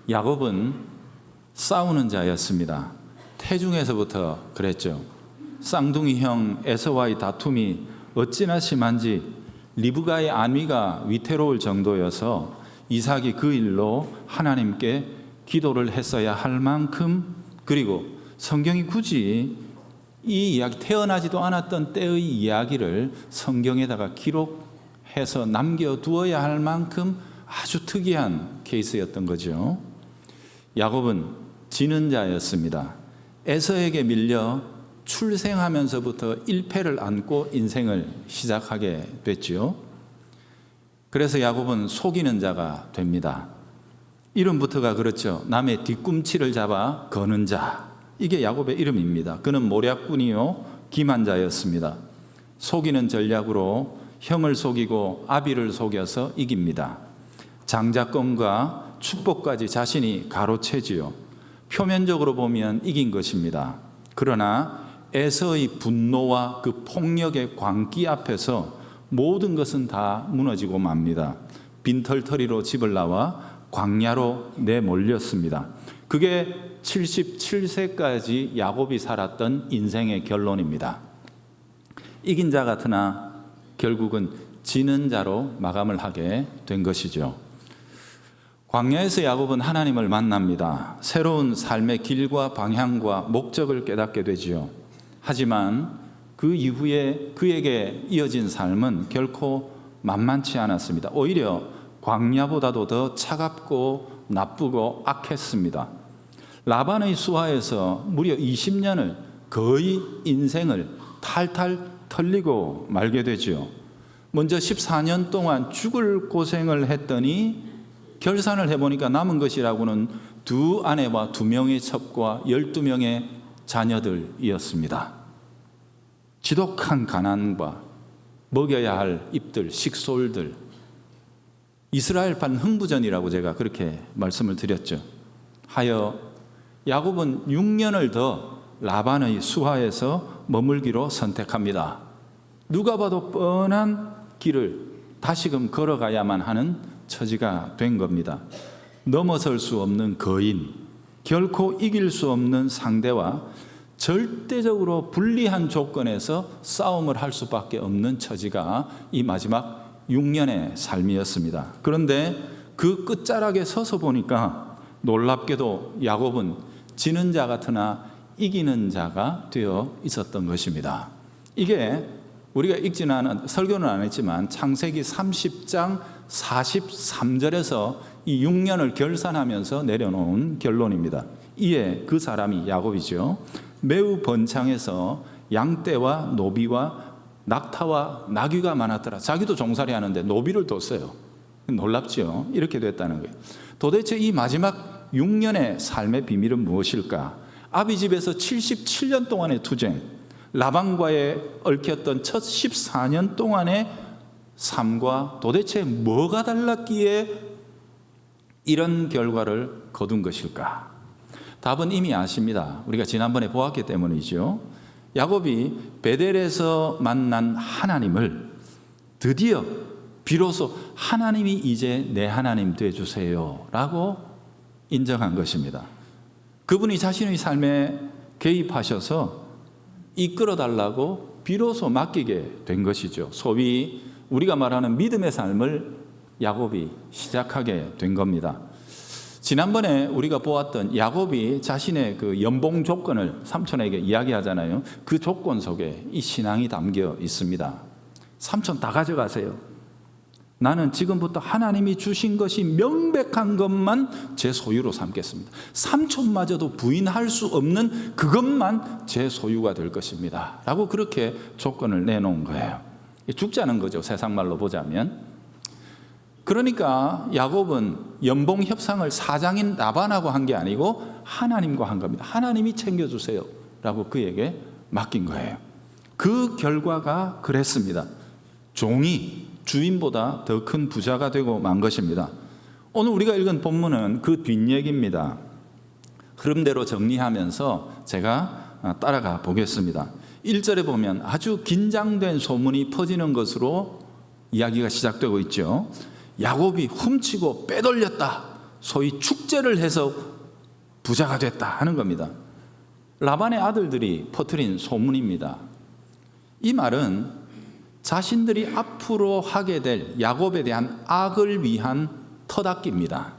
야곱은 싸우는 자였습니다. 태중에서부터 그랬죠. 쌍둥이 형 에서와의 다툼이 어찌나 심한지 리브가의 안위가 위태로울 정도여서 이삭이 그 일로 하나님께 기도를 했어야 할 만큼, 그리고 성경이 굳이 이 이야기, 태어나지도 않았던 때의 이야기를 성경에다가 기록해서 남겨두어야 할 만큼 아주 특이한 케이스였던 거죠. 야곱은 지는 자였습니다. 에서에게 밀려 출생하면서부터 일패를 안고 인생을 시작하게 됐죠. 그래서 야곱은 속이는 자가 됩니다. 이름부터가 그렇죠. 남의 뒤꿈치를 잡아 거는 자, 이게 야곱의 이름입니다. 그는 모략꾼이요 기만자였습니다. 속이는 전략으로 형을 속이고 아비를 속여서 이깁니다. 장자권과 축복까지 자신이 가로채지요. 표면적으로 보면 이긴 것입니다. 그러나 에서의 분노와 그 폭력의 광기 앞에서 모든 것은 다 무너지고 맙니다. 빈털터리로 집을 나와 광야로 내몰렸습니다. 그게 77세까지 야곱이 살았던 인생의 결론입니다. 이긴 자 같으나 결국은 지는 자로 마감을 하게 된 것이죠. 광야에서 야곱은 하나님을 만납니다. 새로운 삶의 길과 방향과 목적을 깨닫게 되지요. 하지만 그 이후에 그에게 이어진 삶은 결코 만만치 않았습니다. 오히려 광야보다도 더 차갑고 나쁘고 악했습니다. 라반의 수하에서 무려 20년을, 거의 인생을 탈탈 털리고 말게 되죠. 먼저 14년 동안 죽을 고생을 했더니 결산을 해보니까 남은 것이라고는 2 아내와 2명의 첩과 12명의 자녀들이었습니다. 지독한 가난과 먹여야 할 입들, 식솔들, 이스라엘판 흥부전이라고 제가 그렇게 말씀을 드렸죠. 하여 야곱은 6년을 더 라반의 수하에서 머물기로 선택합니다. 누가 봐도 뻔한 길을 다시금 걸어가야만 하는 처지가 된 겁니다. 넘어설 수 없는 거인, 결코 이길 수 없는 상대와 절대적으로 불리한 조건에서 싸움을 할 수밖에 없는 처지가 이 마지막 6년의 삶이었습니다. 그런데 그 끝자락에 서서 보니까 놀랍게도 야곱은 지는 자 같으나 이기는 자가 되어 있었던 것입니다. 이게 우리가 읽지는 않은, 설교는 안 했지만 창세기 30장 43절에서 이 6년을 결산하면서 내려놓은 결론입니다. 이에 그 사람이 야곱이죠. 매우 번창해서 양떼와 노비와 낙타와 나귀가 많았더라. 자기도 종살이 하는데 노비를 뒀어요. 놀랍죠. 이렇게 됐다는 거예요. 도대체 이 마지막 6년의 삶의 비밀은 무엇일까? 아비 집에서 77년 동안의 투쟁, 라반과의 얽혔던 첫 14년 동안의 삶과 도대체 뭐가 달랐기에 이런 결과를 거둔 것일까? 답은 이미 아십니다. 우리가 지난번에 보았기 때문이죠. 야곱이 베델에서 만난 하나님을 드디어 비로소 하나님이 이제 내 하나님 되어주세요 라고 인정한 것입니다. 그분이 자신의 삶에 개입하셔서 이끌어달라고 비로소 맡기게 된 것이죠. 소위 우리가 말하는 믿음의 삶을 야곱이 시작하게 된 겁니다. 지난번에 우리가 보았던 야곱이 자신의 그 연봉 조건을 삼촌에게 이야기하잖아요. 그 조건 속에 이 신앙이 담겨 있습니다. 삼촌 다 가져가세요. 나는 지금부터 하나님이 주신 것이 명백한 것만 제 소유로 삼겠습니다. 삼촌마저도 부인할 수 없는 그것만 제 소유가 될 것입니다 라고 그렇게 조건을 내놓은 거예요. 죽자는 거죠, 세상말로 보자면. 그러니까 야곱은 연봉 협상을 사장인 라반하고 한 게 아니고 하나님과 한 겁니다. 하나님이 챙겨주세요 라고 그에게 맡긴 거예요. 그 결과가 그랬습니다. 종이 주인보다 더 큰 부자가 되고 만 것입니다. 오늘 우리가 읽은 본문은 그 뒷얘기입니다. 흐름대로 정리하면서 제가 따라가 보겠습니다. 1절에 보면 아주 긴장된 소문이 퍼지는 것으로 이야기가 시작되고 있죠. 야곱이 훔치고 빼돌렸다. 소위 축제를 해서 부자가 됐다 하는 겁니다. 라반의 아들들이 퍼뜨린 소문입니다. 이 말은 자신들이 앞으로 하게 될 야곱에 대한 악을 위한 터닦기입니다.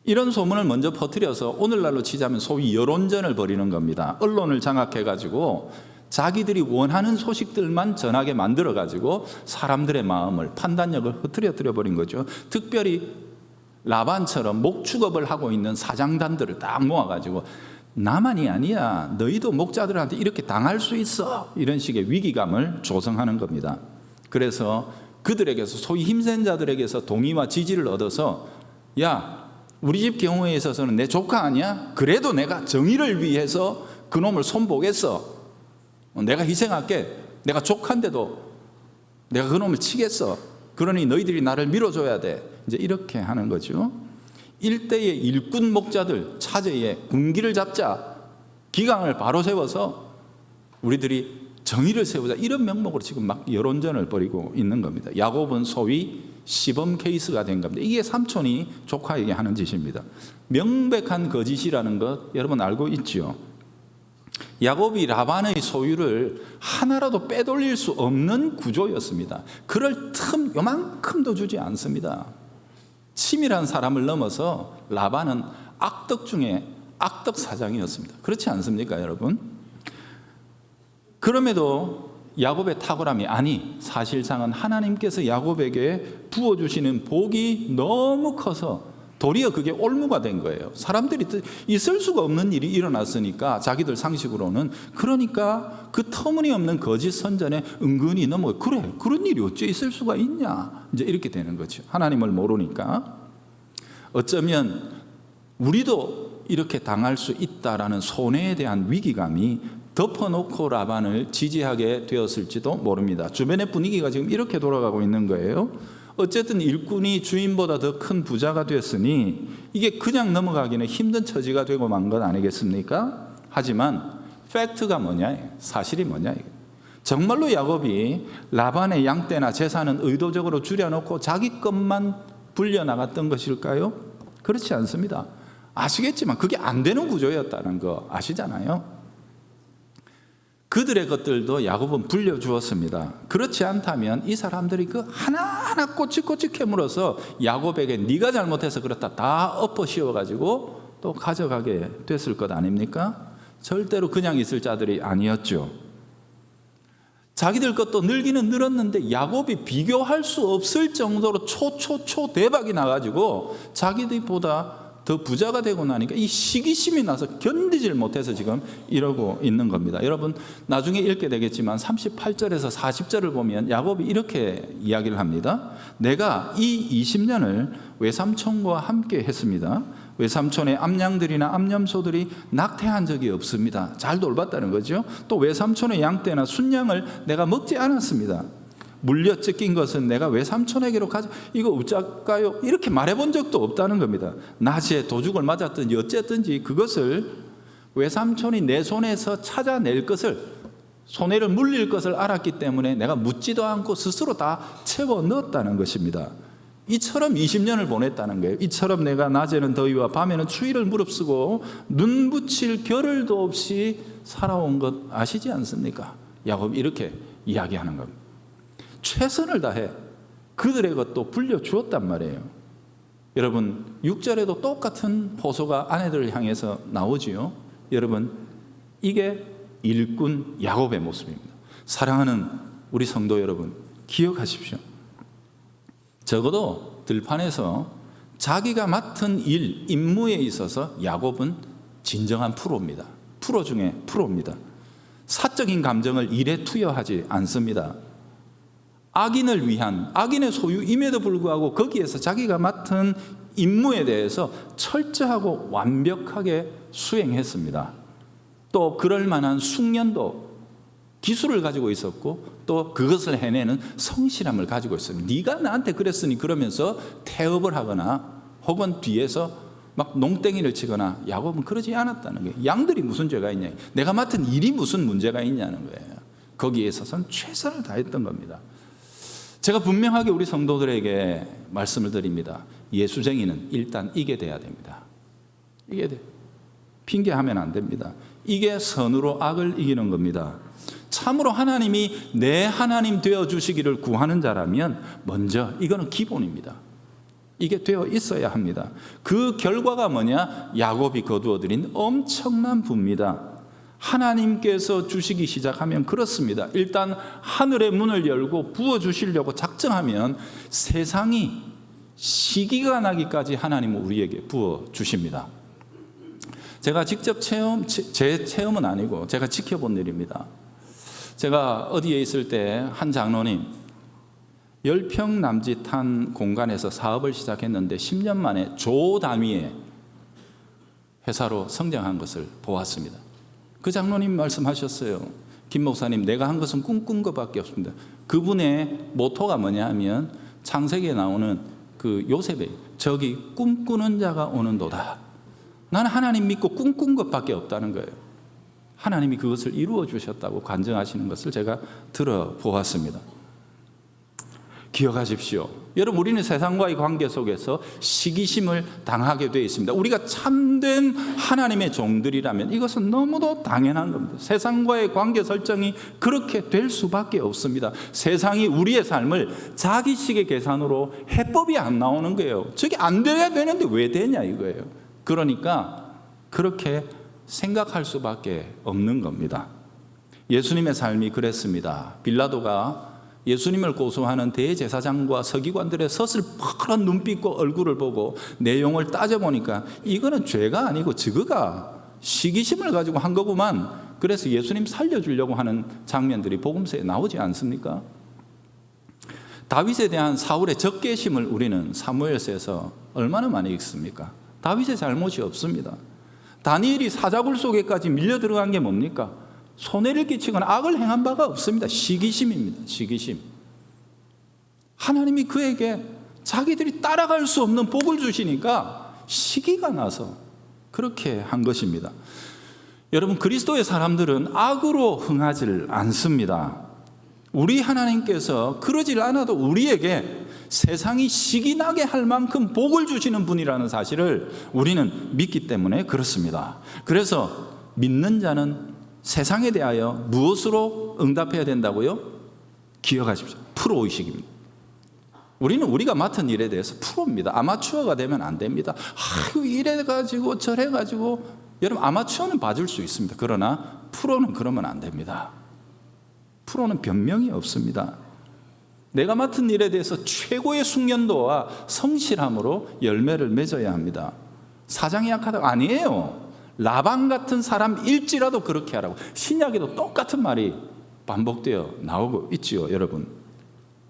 이런 소문을 먼저 퍼뜨려서 오늘날로 치자면 소위 여론전을 벌이는 겁니다. 언론을 장악해가지고 자기들이 원하는 소식들만 전하게 만들어가지고 사람들의 마음을, 판단력을 흐트러뜨려 버린 거죠. 특별히 라반처럼 목축업을 하고 있는 사장단들을 딱 모아가지고 나만이 아니야, 너희도 목자들한테 이렇게 당할 수 있어, 이런 식의 위기감을 조성하는 겁니다. 그래서 그들에게서, 소위 힘센 자들에게서 동의와 지지를 얻어서, 야, 우리 집 경우에 있어서는 내 조카 아니야? 그래도 내가 정의를 위해서 그놈을 손보겠어. 내가 희생할게. 내가 조카인데도 내가 그놈을 치겠어. 그러니 너희들이 나를 밀어줘야 돼. 이제 이렇게 하는 거죠. 일대의 일꾼 목자들 차제에 군기를 잡자, 기강을 바로 세워서 우리들이 정의를 세우자, 이런 명목으로 지금 막 여론전을 벌이고 있는 겁니다. 야곱은 소위 시범 케이스가 된 겁니다. 이게 삼촌이 조카에게 하는 짓입니다. 명백한 거짓이라는 것 여러분 알고 있죠? 야곱이 라반의 소유를 하나라도 빼돌릴 수 없는 구조였습니다. 그럴 틈 요만큼도 주지 않습니다. 치밀한 사람을 넘어서 라반은 악덕 중에 악덕 사장이었습니다. 그렇지 않습니까, 여러분? 그럼에도 야곱의 탁월함이, 아니 사실상은 하나님께서 야곱에게 부어주시는 복이 너무 커서 도리어 그게 올무가 된 거예요. 사람들이 있을 수가 없는 일이 일어났으니까 자기들 상식으로는, 그러니까 그 터무니없는 거짓 선전에 은근히 넘어가. 그래, 그런 일이 어째 있을 수가 있냐, 이제 이렇게 되는 거죠. 하나님을 모르니까. 어쩌면 우리도 이렇게 당할 수 있다라는 손해에 대한 위기감이 덮어놓고 라반을 지지하게 되었을지도 모릅니다. 주변의 분위기가 지금 이렇게 돌아가고 있는 거예요. 어쨌든 일꾼이 주인보다 더 큰 부자가 됐으니 이게 그냥 넘어가기는 힘든 처지가 되고 만 것 아니겠습니까? 하지만 팩트가 뭐냐, 사실이 뭐냐, 정말로 야곱이 라반의 양떼나 재산은 의도적으로 줄여놓고 자기 것만 불려나갔던 것일까요? 그렇지 않습니다. 아시겠지만 그게 안 되는 구조였다는 거 아시잖아요. 그들의 것들도 야곱은 불려주었습니다. 그렇지 않다면 이 사람들이 그 하나하나 꼬치꼬치 캐물어서 야곱에게 네가 잘못해서 그렇다 다 엎어 씌워가지고 또 가져가게 됐을 것 아닙니까? 절대로 그냥 있을 자들이 아니었죠. 자기들 것도 늘기는 늘었는데 야곱이 비교할 수 없을 정도로 초 대박이 나가지고 자기들보다 더 부자가 되고 나니까 이 시기심이 나서 견디질 못해서 지금 이러고 있는 겁니다. 여러분 나중에 읽게 되겠지만 38절에서 40절을 보면 야곱이 이렇게 이야기를 합니다. 내가 이 20년을 외삼촌과 함께 했습니다. 외삼촌의 암양들이나 암염소들이 낙태한 적이 없습니다. 잘 돌봤다는 거죠. 또 외삼촌의 양떼나 순양을 내가 먹지 않았습니다. 물려 뜯긴 것은 내가 외삼촌에게로 이거 어쩔까요? 이렇게 말해본 적도 없다는 겁니다. 낮에 도죽을 맞았든지 어쨌든지 그것을 외삼촌이 내 손에서 찾아낼 것을, 손해를 물릴 것을 알았기 때문에 내가 묻지도 않고 스스로 다 채워 넣었다는 것입니다. 이처럼 20년을 보냈다는 거예요. 이처럼 내가 낮에는 더위와 밤에는 추위를 무릅쓰고 눈 붙일 겨를도 없이 살아온 것 아시지 않습니까? 야곱이 이렇게 이야기하는 겁니다. 최선을 다해 그들의 것도 불려주었단 말이에요. 여러분 6절에도 똑같은 호소가 아내들을 향해서 나오지요. 여러분 이게 일꾼 야곱의 모습입니다. 사랑하는 우리 성도 여러분, 기억하십시오. 적어도 들판에서 자기가 맡은 일, 임무에 있어서 야곱은 진정한 프로입니다. 프로 중에 프로입니다. 사적인 감정을 일에 투여하지 않습니다. 악인을 위한, 악인의 소유임에도 불구하고 거기에서 자기가 맡은 임무에 대해서 철저하고 완벽하게 수행했습니다. 또 그럴 만한 숙련도, 기술을 가지고 있었고 또 그것을 해내는 성실함을 가지고 있습니다. 네가 나한테 그랬으니 그러면서 태업을 하거나 혹은 뒤에서 막 농땡이를 치거나, 야곱은 그러지 않았다는 거예요. 양들이 무슨 죄가 있냐, 내가 맡은 일이 무슨 문제가 있냐는 거예요. 거기에 있어서는 최선을 다했던 겁니다. 제가 분명하게 우리 성도들에게 말씀을 드립니다. 예수쟁이는 일단 이게 돼야 됩니다. 이게 돼. 핑계하면 안 됩니다. 이게 선으로 악을 이기는 겁니다. 참으로 하나님이 내 하나님 되어 주시기를 구하는 자라면 먼저 이거는 기본입니다. 이게 되어 있어야 합니다. 그 결과가 뭐냐? 야곱이 거두어들인 엄청난 부입니다. 하나님께서 주시기 시작하면 그렇습니다. 일단 하늘의 문을 열고 부어주시려고 작정하면 세상이 시기가 나기까지 하나님은 우리에게 부어주십니다. 제가 직접 제 체험은 아니고 제가 지켜본 일입니다. 제가 어디에 있을 때 한 장로님 10평 남짓한 공간에서 사업을 시작했는데 10년 만에 조 단위의 회사로 성장한 것을 보았습니다. 그 장로님 말씀하셨어요. 김 목사님, 내가 한 것은 꿈꾼 것밖에 없습니다. 그분의 모토가 뭐냐 하면 창세기에 나오는 그 요셉의 저기 꿈꾸는 자가 오는도다. 나는 하나님 믿고 꿈꾼 것밖에 없다는 거예요. 하나님이 그것을 이루어 주셨다고 간증하시는 것을 제가 들어보았습니다. 기억하십시오. 여러분, 우리는 세상과의 관계 속에서 시기심을 당하게 되어 있습니다. 우리가 참된 하나님의 종들이라면 이것은 너무도 당연한 겁니다. 세상과의 관계 설정이 그렇게 될 수밖에 없습니다. 세상이 우리의 삶을 자기식의 계산으로 해법이 안 나오는 거예요. 저게 안 돼야 되는데 왜 되냐 이거예요. 그러니까 그렇게 생각할 수밖에 없는 겁니다. 예수님의 삶이 그랬습니다. 빌라도가 예수님을 고소하는 대제사장과 서기관들의 서슬퍼런 눈빛과 얼굴을 보고 내용을 따져보니까 이거는 죄가 아니고 저거가 시기심을 가지고 한 거구만. 그래서 예수님 살려주려고 하는 장면들이 복음서에 나오지 않습니까? 다윗에 대한 사울의 적개심을 우리는 사무엘서에서 얼마나 많이 읽습니까? 다윗의 잘못이 없습니다. 다니엘이 사자굴 속에까지 밀려 들어간 게 뭡니까? 손해를 끼치거나 악을 행한 바가 없습니다. 시기심입니다. 시기심. 하나님이 그에게 자기들이 따라갈 수 없는 복을 주시니까 시기가 나서 그렇게 한 것입니다. 여러분, 그리스도의 사람들은 악으로 흥하지 않습니다. 우리 하나님께서 그러질 않아도 우리에게 세상이 시기나게 할 만큼 복을 주시는 분이라는 사실을 우리는 믿기 때문에 그렇습니다. 그래서 믿는 자는 세상에 대하여 무엇으로 응답해야 된다고요? 기억하십시오. 프로의식입니다. 우리는 우리가 맡은 일에 대해서 프로입니다. 아마추어가 되면 안 됩니다. 아유, 이래가지고 저래가지고. 여러분, 아마추어는 봐줄 수 있습니다. 그러나 프로는 그러면 안 됩니다. 프로는 변명이 없습니다. 내가 맡은 일에 대해서 최고의 숙련도와 성실함으로 열매를 맺어야 합니다. 사장이 약하다고 아니에요. 라반 같은 사람일지라도 그렇게 하라고. 신약에도 똑같은 말이 반복되어 나오고 있지요, 여러분.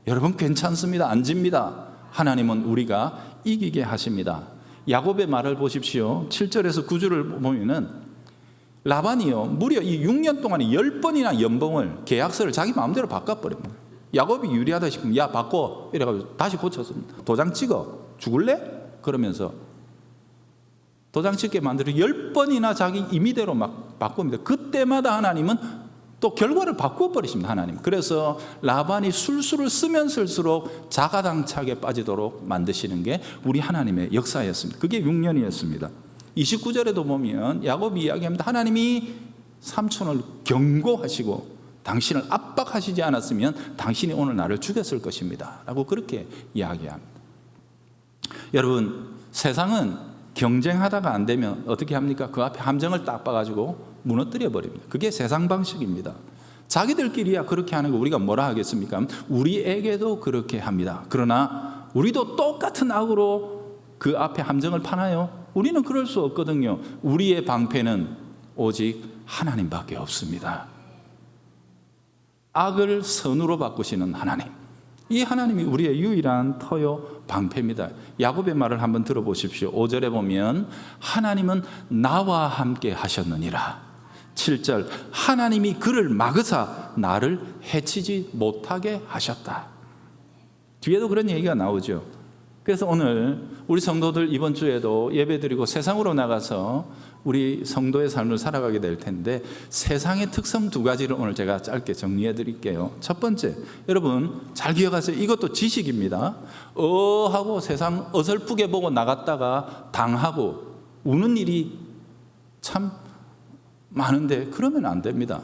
여러분, 괜찮습니다. 안 집니다. 하나님은 우리가 이기게 하십니다. 야곱의 말을 보십시오. 7절에서 9절을 보면은 라반이요, 무려 이 6년 동안에 10번이나 연봉을, 계약서를 자기 마음대로 바꿔버립니다. 야곱이 유리하다 싶으면 야 바꿔 이래가지고 다시 고쳐서 도장 찍어. 죽을래? 그러면서 도장 찍게 만들어 10번이나 자기 임의대로 막 바꿉니다. 그때마다 하나님은 또 결과를 바꿔버리십니다. 하나님. 그래서 라반이 술수를 쓰면 쓸수록 자가당착에 빠지도록 만드시는 게 우리 하나님의 역사였습니다. 그게 6년이었습니다. 29절에도 보면 야곱이 이야기합니다. 하나님이 삼촌을 경고하시고 당신을 압박하시지 않았으면 당신이 오늘 나를 죽였을 것입니다 라고 그렇게 이야기합니다. 여러분, 세상은 경쟁하다가 안 되면 어떻게 합니까? 그 앞에 함정을 딱 봐가지고 무너뜨려 버립니다. 그게 세상 방식입니다. 자기들끼리야 그렇게 하는 거 우리가 뭐라 하겠습니까? 우리에게도 그렇게 합니다. 그러나 우리도 똑같은 악으로 그 앞에 함정을 파나요? 우리는 그럴 수 없거든요. 우리의 방패는 오직 하나님밖에 없습니다. 악을 선으로 바꾸시는 하나님, 이 하나님이 우리의 유일한 터요 방패입니다. 야곱의 말을 한번 들어보십시오. 5절에 보면 하나님은 나와 함께 하셨느니라. 7절, 하나님이 그를 막으사 나를 해치지 못하게 하셨다. 뒤에도 그런 얘기가 나오죠. 그래서 오늘 우리 성도들 이번 주에도 예배드리고 세상으로 나가서 우리 성도의 삶을 살아가게 될 텐데, 세상의 특성 두 가지를 오늘 제가 짧게 정리해 드릴게요. 첫 번째, 여러분 잘 기억하세요. 이것도 지식입니다. 하고 세상 어설프게 보고 나갔다가 당하고 우는 일이 참 많은데, 그러면 안 됩니다.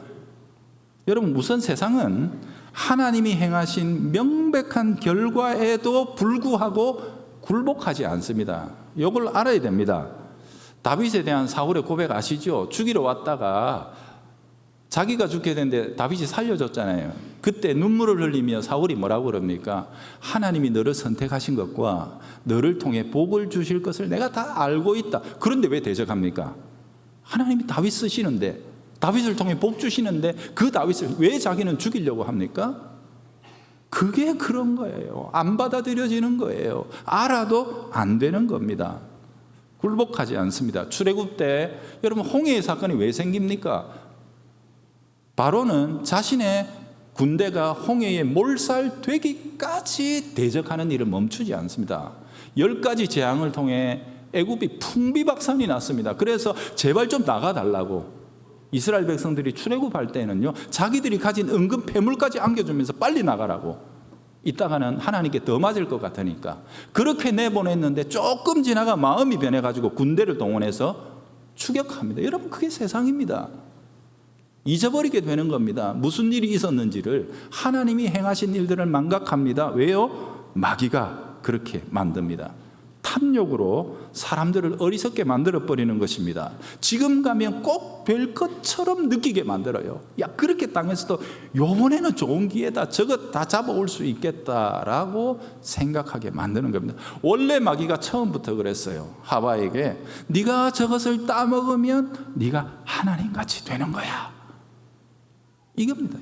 여러분, 우선 세상은 하나님이 행하신 명백한 결과에도 불구하고 굴복하지 않습니다. 이걸 알아야 됩니다. 다윗에 대한 사울의 고백 아시죠? 죽이러 왔다가 자기가 죽게 됐는데 다윗이 살려줬잖아요. 그때 눈물을 흘리며 사울이 뭐라고 그럽니까? 하나님이 너를 선택하신 것과 너를 통해 복을 주실 것을 내가 다 알고 있다. 그런데 왜 대적합니까? 하나님이 다윗 쓰시는데, 다윗을 통해 복 주시는데 그 다윗을 왜 자기는 죽이려고 합니까? 그게 그런 거예요. 안 받아들여지는 거예요. 알아도 안 되는 겁니다. 굴복하지 않습니다. 출애굽 때 여러분, 홍해의 사건이 왜 생깁니까? 바로는 자신의 군대가 홍해에 몰살되기까지 대적하는 일을 멈추지 않습니다. 10가지 재앙을 통해 애굽이 풍비박산이 났습니다. 그래서 제발 좀 나가달라고 이스라엘 백성들이 출애굽할 때는요, 자기들이 가진 은금 폐물까지 안겨주면서 빨리 나가라고, 이따가는 하나님께 더 맞을 것 같으니까 그렇게 내보냈는데, 조금 지나가 마음이 변해가지고 군대를 동원해서 추격합니다. 여러분, 그게 세상입니다. 잊어버리게 되는 겁니다. 무슨 일이 있었는지를. 하나님이 행하신 일들을 망각합니다. 왜요? 마귀가 그렇게 만듭니다. 탐욕으로 사람들을 어리석게 만들어버리는 것입니다. 지금 가면 꼭 별 것처럼 느끼게 만들어요. 야, 그렇게 당했어도 요번에는 좋은 기회다, 저거 다 잡아올 수 있겠다라고 생각하게 만드는 겁니다. 원래 마귀가 처음부터 그랬어요. 하와에게 네가 저것을 따먹으면 네가 하나님같이 되는 거야, 이겁니다.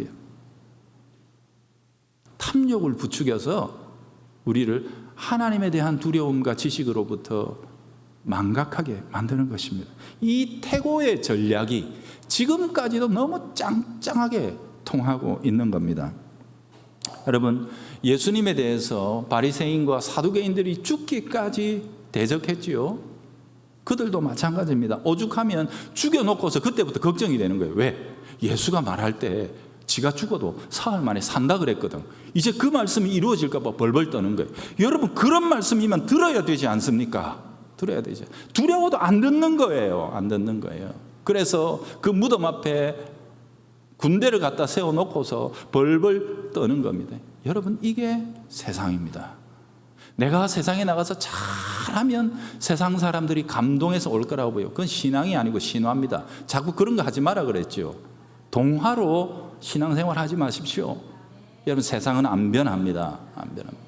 탐욕을 부추겨서 우리를 하나님에 대한 두려움과 지식으로부터 망각하게 만드는 것입니다. 이 태고의 전략이 지금까지도 너무 짱짱하게 통하고 있는 겁니다. 여러분, 예수님에 대해서 바리새인과 사두개인들이 죽기까지 대적했지요. 그들도 마찬가지입니다. 오죽하면 죽여놓고서 그때부터 걱정이 되는 거예요. 왜? 예수가 말할 때 지가 죽어도 사흘 만에 산다 그랬거든. 이제 그 말씀이 이루어질까 봐 벌벌 떠는 거예요. 여러분, 그런 말씀이면 들어야 되지 않습니까? 들어야 되죠. 두려워도 안 듣는 거예요. 안 듣는 거예요. 그래서 그 무덤 앞에 군대를 갖다 세워놓고서 벌벌 떠는 겁니다. 여러분, 이게 세상입니다. 내가 세상에 나가서 잘하면 세상 사람들이 감동해서 올 거라고 보여요. 그건 신앙이 아니고 신화입니다. 자꾸 그런 거 하지 마라 그랬죠. 동화로 신앙생활 하지 마십시오. 여러분, 세상은 안 변합니다. 안 변합니다.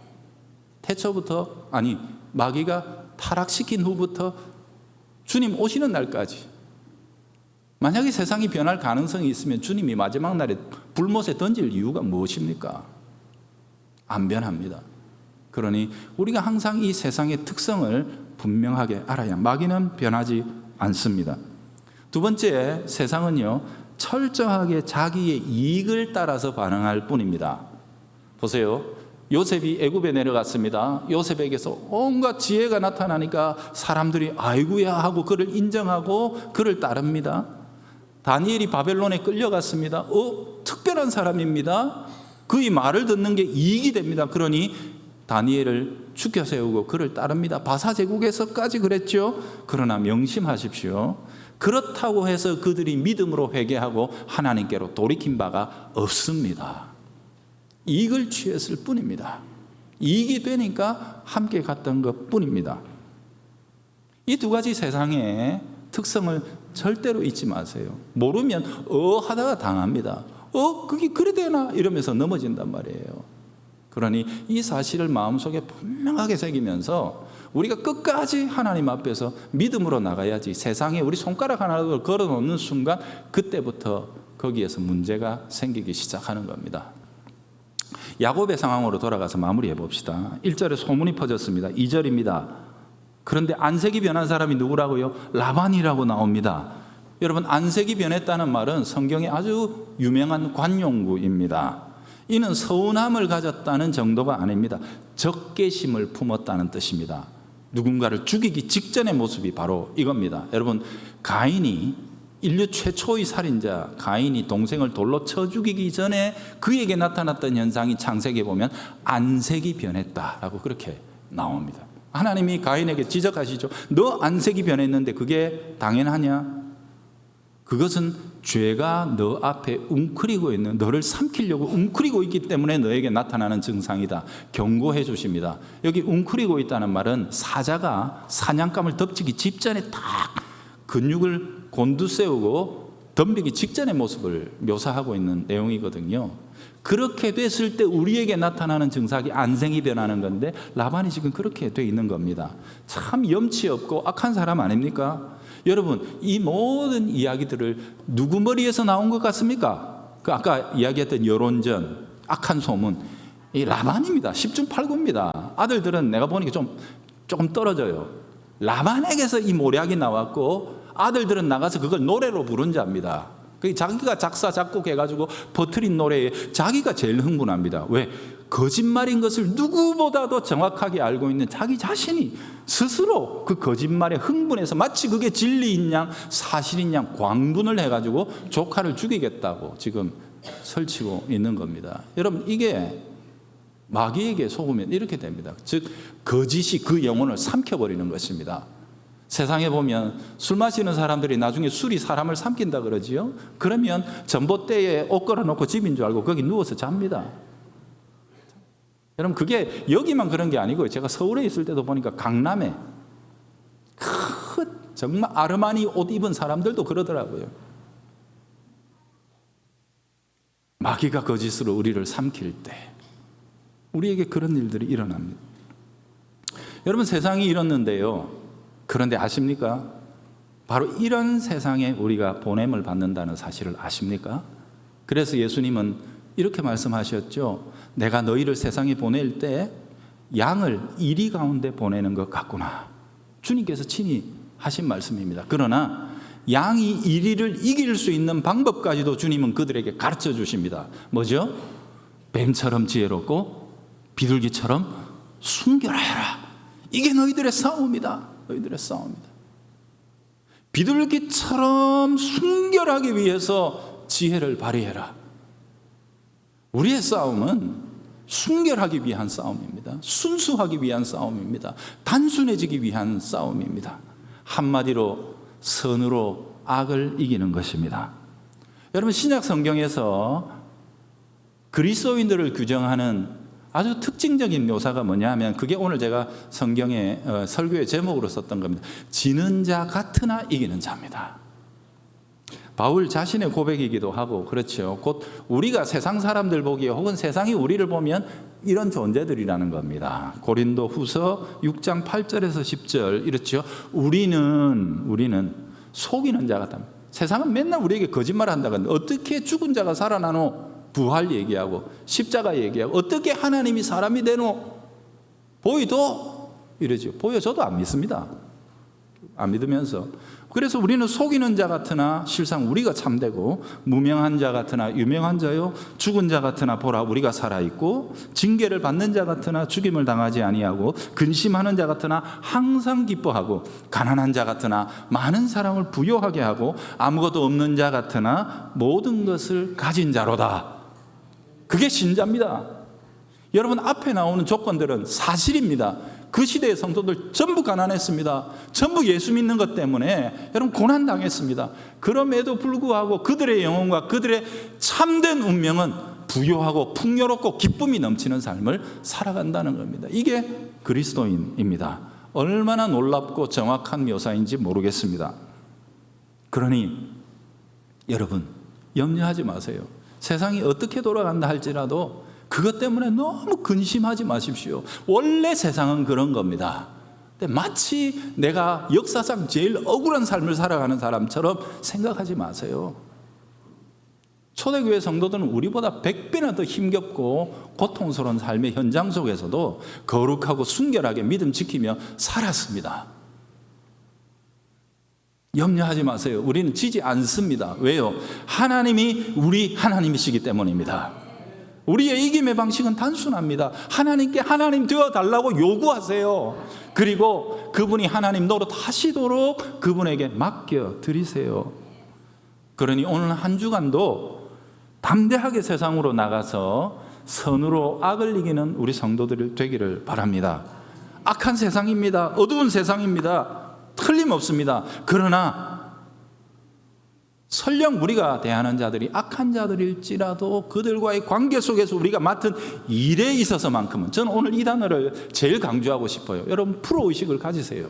태초부터, 아니 마귀가 타락시킨 후부터 주님 오시는 날까지, 만약에 세상이 변할 가능성이 있으면 주님이 마지막 날에 불못에 던질 이유가 무엇입니까? 안 변합니다. 그러니 우리가 항상 이 세상의 특성을 분명하게 알아야, 마귀는 변하지 않습니다. 두 번째, 세상은요, 철저하게 자기의 이익을 따라서 반응할 뿐입니다. 보세요. 요셉이 애굽에 내려갔습니다. 요셉에게서 온갖 지혜가 나타나니까 사람들이 아이고야 하고 그를 인정하고 그를 따릅니다. 다니엘이 바벨론에 끌려갔습니다. 특별한 사람입니다. 그의 말을 듣는 게 이익이 됩니다. 그러니 다니엘을 죽여 세우고 그를 따릅니다. 바사 제국에서까지 그랬죠. 그러나 명심하십시오. 그렇다고 해서 그들이 믿음으로 회개하고 하나님께로 돌이킨 바가 없습니다. 이익을 취했을 뿐입니다. 이익이 되니까 함께 갔던 것 뿐입니다. 이 두 가지 세상의 특성을 절대로 잊지 마세요. 모르면 하다가 당합니다. 그게 그래 되나? 이러면서 넘어진단 말이에요. 그러니 이 사실을 마음속에 분명하게 새기면서 우리가 끝까지 하나님 앞에서 믿음으로 나가야지, 세상에 우리 손가락 하나를 걸어놓는 순간 그때부터 거기에서 문제가 생기기 시작하는 겁니다. 야곱의 상황으로 돌아가서 마무리해 봅시다. 1절에 소문이 퍼졌습니다. 2절입니다. 그런데 안색이 변한 사람이 누구라고요? 라반이라고 나옵니다. 여러분, 안색이 변했다는 말은 성경에 아주 유명한 관용구입니다. 이는 서운함을 가졌다는 정도가 아닙니다. 적개심을 품었다는 뜻입니다. 누군가를 죽이기 직전의 모습이 바로 이겁니다. 여러분, 가인이 인류 최초의 살인자 가인이 동생을 돌로 쳐 죽이기 전에 그에게 나타났던 현상이 창세기에 보면 안색이 변했다라고 그렇게 나옵니다. 하나님이 가인에게 지적하시죠. 너 안색이 변했는데 그게 당연하냐? 그것은 죄가 너 앞에 웅크리고 있는, 너를 삼키려고 웅크리고 있기 때문에 너에게 나타나는 증상이다. 경고해 주십니다. 여기 웅크리고 있다는 말은 사자가 사냥감을 덮치기 직전에 딱 근육을 곤두세우고 덤비기 직전의 모습을 묘사하고 있는 내용이거든요. 그렇게 됐을 때 우리에게 나타나는 증상이 안색이 변하는 건데 라반이 지금 그렇게 돼 있는 겁니다. 참 염치 없고 악한 사람 아닙니까? 여러분, 이 모든 이야기들을 누구 머리에서 나온 것 같습니까? 그 아까 이야기했던 여론전, 악한 소문, 이 라반입니다. 10중 8구입니다. 아들들은 내가 보니까 조금 떨어져요. 라반에게서 이 모략이 나왔고 아들들은 나가서 그걸 노래로 부른 자입니다. 자기가 작사 작곡해가지고 퍼뜨린 노래에 자기가 제일 흥분합니다. 왜? 거짓말인 것을 누구보다도 정확하게 알고 있는 자기 자신이 스스로 그 거짓말에 흥분해서 마치 그게 진리인 양 사실인 양 광분을 해가지고 조카를 죽이겠다고 지금 설치고 있는 겁니다. 여러분, 이게 마귀에게 속으면 이렇게 됩니다. 즉 거짓이 그 영혼을 삼켜버리는 것입니다. 세상에 보면 술 마시는 사람들이 나중에 술이 사람을 삼킨다 그러지요. 그러면 전봇대에 옷 걸어놓고 집인 줄 알고 거기 누워서 잡니다. 여러분, 그게 여기만 그런 게 아니고 제가 서울에 있을 때도 보니까 강남에 정말 아르마니 옷 입은 사람들도 그러더라고요. 마귀가 거짓으로 우리를 삼킬 때 우리에게 그런 일들이 일어납니다. 여러분, 세상이 이렇는데요. 그런데 아십니까? 바로 이런 세상에 우리가 보냄을 받는다는 사실을 아십니까? 그래서 예수님은 이렇게 말씀하셨죠. 내가 너희를 세상에 보낼 때 양을 이리 가운데 보내는 것 같구나. 주님께서 친히 하신 말씀입니다. 그러나 양이 이리를 이길 수 있는 방법까지도 주님은 그들에게 가르쳐 주십니다. 뭐죠? 뱀처럼 지혜롭고 비둘기처럼 순결하여라. 이게 너희들의 싸움이다. 너희들의 싸움이다. 비둘기처럼 순결하기 위해서 지혜를 발휘해라. 우리의 싸움은 순결하기 위한 싸움입니다. 순수하기 위한 싸움입니다. 단순해지기 위한 싸움입니다. 한마디로 선으로 악을 이기는 것입니다. 여러분, 신약 성경에서 그리스도인들을 규정하는 아주 특징적인 묘사가 뭐냐 하면 그게 오늘 제가 성경의 설교의 제목으로 썼던 겁니다. 지는 자 같으나 이기는 자입니다. 바울 자신의 고백이기도 하고 그렇죠. 곧 우리가 세상 사람들 보기에 혹은 세상이 우리를 보면 이런 존재들이라는 겁니다. 고린도 후서 6장 8절에서 10절 이렇죠. 우리는 속이는 자 같다. 세상은 맨날 우리에게 거짓말 한다고 어떻게 죽은 자가 살아나노? 부활 얘기하고 십자가 얘기하고 어떻게 하나님이 사람이 되노? 보이도? 이러죠. 보여줘도 안 믿습니다. 안 믿으면서. 그래서 우리는 속이는 자 같으나 실상 우리가 참되고 무명한 자 같으나 유명한 자요 죽은 자 같으나 보라 우리가 살아있고 징계를 받는 자 같으나 죽임을 당하지 아니하고 근심하는 자 같으나 항상 기뻐하고 가난한 자 같으나 많은 사람을 부요하게 하고 아무것도 없는 자 같으나 모든 것을 가진 자로다. 그게 신자입니다. 여러분, 앞에 나오는 조건들은 사실입니다. 그 시대의 성도들 전부 가난했습니다. 전부 예수 믿는 것 때문에 여러분 고난당했습니다. 그럼에도 불구하고 그들의 영혼과 그들의 참된 운명은 부요하고 풍요롭고 기쁨이 넘치는 삶을 살아간다는 겁니다. 이게 그리스도인입니다. 얼마나 놀랍고 정확한 묘사인지 모르겠습니다. 그러니 여러분 염려하지 마세요. 세상이 어떻게 돌아간다 할지라도 그것 때문에 너무 근심하지 마십시오. 원래 세상은 그런 겁니다. 근데 마치 내가 역사상 제일 억울한 삶을 살아가는 사람처럼 생각하지 마세요. 초대교회 성도들은 우리보다 100배나 더 힘겹고 고통스러운 삶의 현장 속에서도 거룩하고 순결하게 믿음 지키며 살았습니다. 염려하지 마세요. 우리는 지지 않습니다. 왜요? 하나님이 우리 하나님이시기 때문입니다. 우리의 이김의 방식은 단순합니다. 하나님께 하나님 되어달라고 요구하세요. 그리고 그분이 하나님 노릇하시도록 그분에게 맡겨드리세요. 그러니 오늘 한 주간도 담대하게 세상으로 나가서 선으로 악을 이기는 우리 성도들 되기를 바랍니다. 악한 세상입니다. 어두운 세상입니다. 틀림없습니다. 그러나 설령 우리가 대하는 자들이 악한 자들일지라도 그들과의 관계 속에서 우리가 맡은 일에 있어서만큼은, 저는 오늘 이 단어를 제일 강조하고 싶어요. 여러분, 프로의식을 가지세요.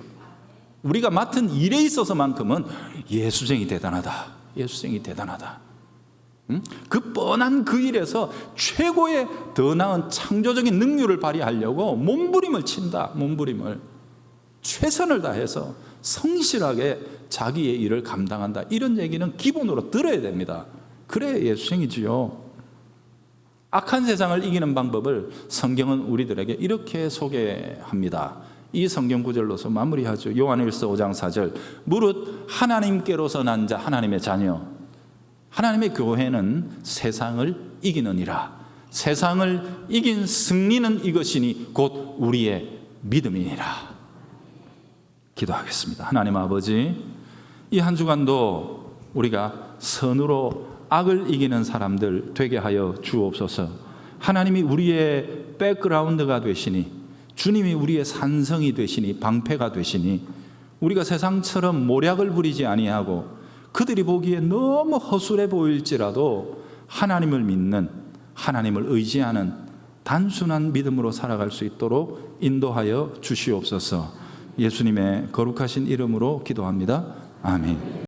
우리가 맡은 일에 있어서만큼은 예수쟁이 대단하다, 예수쟁이 대단하다. 그 뻔한 그 일에서 최고의 더 나은 창조적인 능률을 발휘하려고 몸부림을 친다. 몸부림을 최선을 다해서 성실하게 자기의 일을 감당한다. 이런 얘기는 기본으로 들어야 됩니다. 그래 예수쟁이지요. 악한 세상을 이기는 방법을 성경은 우리들에게 이렇게 소개합니다. 이 성경 구절로서 마무리하죠. 요한일서 5장 4절, 무릇 하나님께로서 난 자, 하나님의 자녀, 하나님의 교회는 세상을 이기느니라. 세상을 이긴 승리는 이것이니 곧 우리의 믿음이니라. 기도하겠습니다. 하나님 아버지, 이 한 주간도 우리가 선으로 악을 이기는 사람들 되게 하여 주옵소서. 하나님이 우리의 백그라운드가 되시니, 주님이 우리의 산성이 되시니, 방패가 되시니, 우리가 세상처럼 모략을 부리지 아니하고 그들이 보기에 너무 허술해 보일지라도 하나님을 믿는, 하나님을 의지하는 단순한 믿음으로 살아갈 수 있도록 인도하여 주시옵소서. 예수님의 거룩하신 이름으로 기도합니다. 아멘.